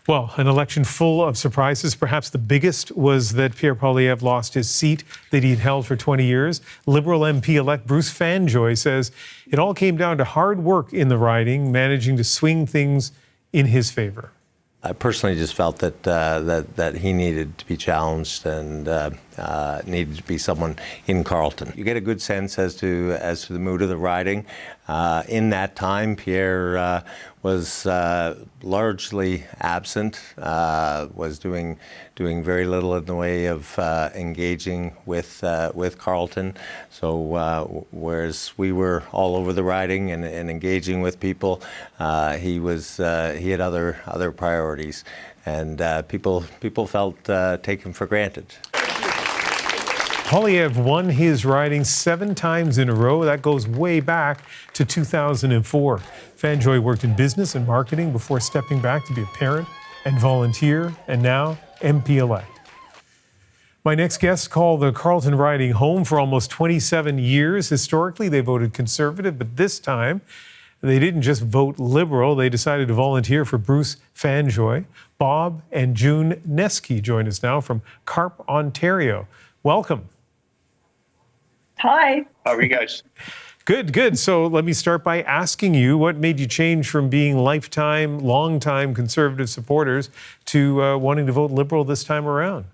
Well, an election full of surprises. Perhaps the biggest was that Pierre Poilievre lost his seat that he'd held for 20 years. Liberal MP-elect Bruce Fanjoy says it all came down to hard work in the riding, managing to swing things in his favor. I personally just felt that he needed to be challenged and needed to be someone in Carleton. You get a good sense as to the mood of the riding. In that time, Pierre was largely absent, was doing very little in the way of engaging with Carleton. So whereas we were all over the riding and engaging with people, he had other priorities, and people felt taken for granted. Poilievre won his riding 7 times in a row. That goes way back to 2004. Fanjoy worked in business and marketing before stepping back to be a parent and volunteer, and now MP-elect. My next guests call the Carleton riding home for almost 27 years. Historically, they voted Conservative, but this time they didn't just vote Liberal. They decided to volunteer for Bruce Fanjoy. Bob and June Neske join us now from Carp, Ontario. Welcome. Hi. How are you guys? Good. So let me start by asking you, what made you change from being long-time Conservative supporters to wanting to vote Liberal this time around?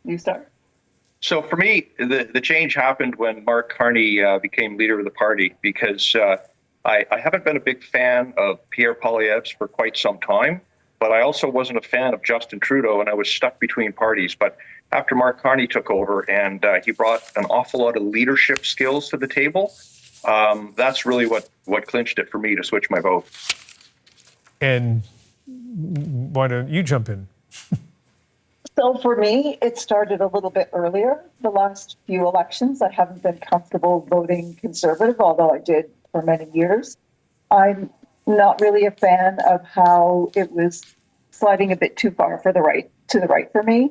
You start. So for me, the change happened when Mark Carney became leader of the party, because I haven't been a big fan of Pierre Poilievre's for quite some time, but I also wasn't a fan of Justin Trudeau, and I was stuck between parties. But after Mark Carney took over and he brought an awful lot of leadership skills to the table, that's really what clinched it for me to switch my vote. And why don't you jump in? So for me, it started a little bit earlier. The last few elections, I haven't been comfortable voting Conservative, although I did for many years. I'm not really a fan of how it was sliding a bit too far to the right for me.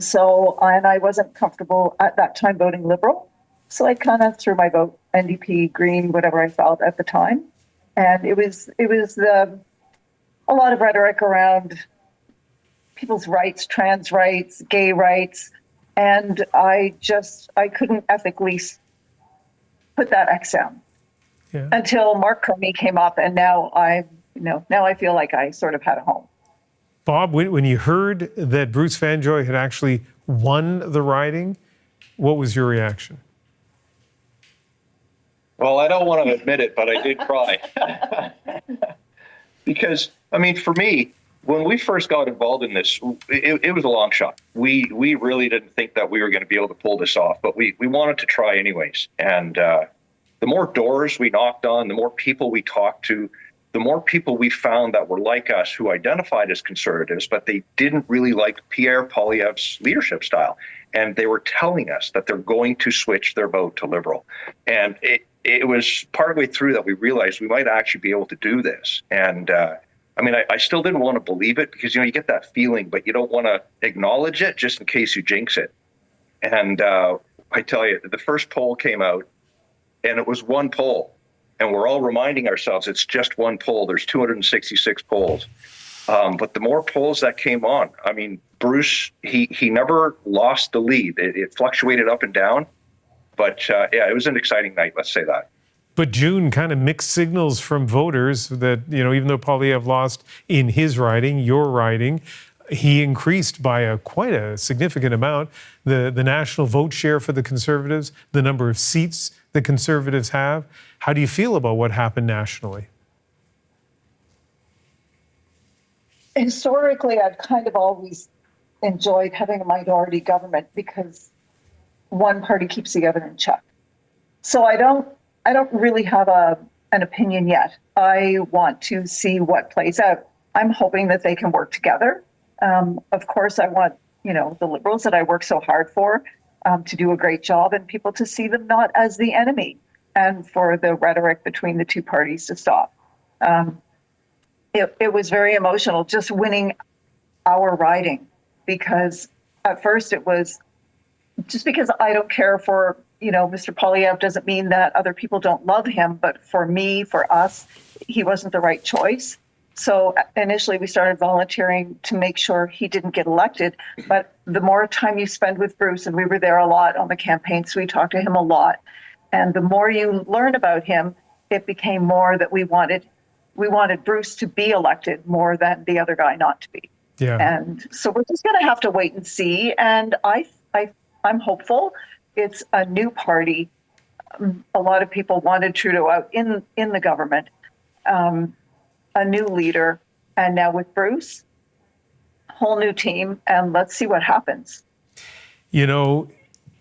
So, and I wasn't comfortable at that time voting Liberal. So I kind of threw my vote NDP, Green, whatever I felt at the time. And it was a lot of rhetoric around people's rights, trans rights, gay rights. And I couldn't ethically put that X down until Mark Carney came up. And now I feel like I sort of had a home. Bob, when you heard that Bruce Fanjoy had actually won the riding, what was your reaction? Well, I don't want to admit it, but I did cry. Because, I mean, for me, when we first got involved in this, it was a long shot. We really didn't think that we were going to be able to pull this off, but we wanted to try anyways. And the more doors we knocked on, the more people we talked to, the more people we found that were like us, who identified as Conservatives, but they didn't really like Pierre Poilievre's leadership style. And they were telling us that they're going to switch their vote to Liberal. And it was partway through that we realized we might actually be able to do this. And I mean, I still didn't want to believe it, because, you get that feeling, but you don't want to acknowledge it just in case you jinx it. And I tell you, the first poll came out, and it was one poll. And we're all reminding ourselves it's just one poll. There's 266 polls. But the more polls that came on, I mean, Bruce, he never lost the lead. It fluctuated up and down. But yeah, it was an exciting night, let's say that. But June, kind of mixed signals from voters that, even though Poilievre lost in his riding, your riding, he increased by quite a significant amount the national vote share for the Conservatives, the number of seats the Conservatives have. How do you feel about what happened nationally? Historically, I've kind of always enjoyed having a minority government, because one party keeps the other in check. So I don't really have an opinion yet. I want to see what plays out. I'm hoping that they can work together. Of course, I want, the Liberals that I work so hard for to do a great job, and people to see them not as the enemy, and for the rhetoric between the two parties to stop. It was very emotional just winning our riding, because at first it was just because I don't care for, Mr. Poilievre doesn't mean that other people don't love him, but for me, for us, he wasn't the right choice. So initially we started volunteering to make sure he didn't get elected. But the more time you spend with Bruce, and we were there a lot on the campaign, so we talked to him a lot. And the more you learn about him, it became more that we wanted Bruce to be elected more than the other guy not to be. Yeah. And so we're just going to have to wait and see. And I'm hopeful. It's a new party. A lot of people wanted Trudeau out in the government. A new leader, and now with Bruce, whole new team, and let's see what happens. You know,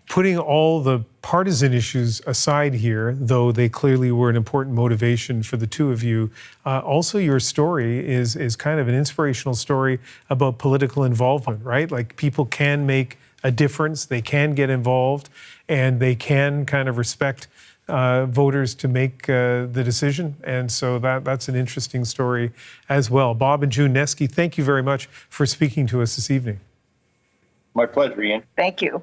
putting all the partisan issues aside here, though they clearly were an important motivation for the two of you, also your story is kind of an inspirational story about political involvement, right? Like people can make a difference, they can get involved, and they can kind of respect voters to make the decision. And so that's an interesting story as well. Bob and June Neske, thank you very much for speaking to us this evening. My pleasure, Ian. Thank you.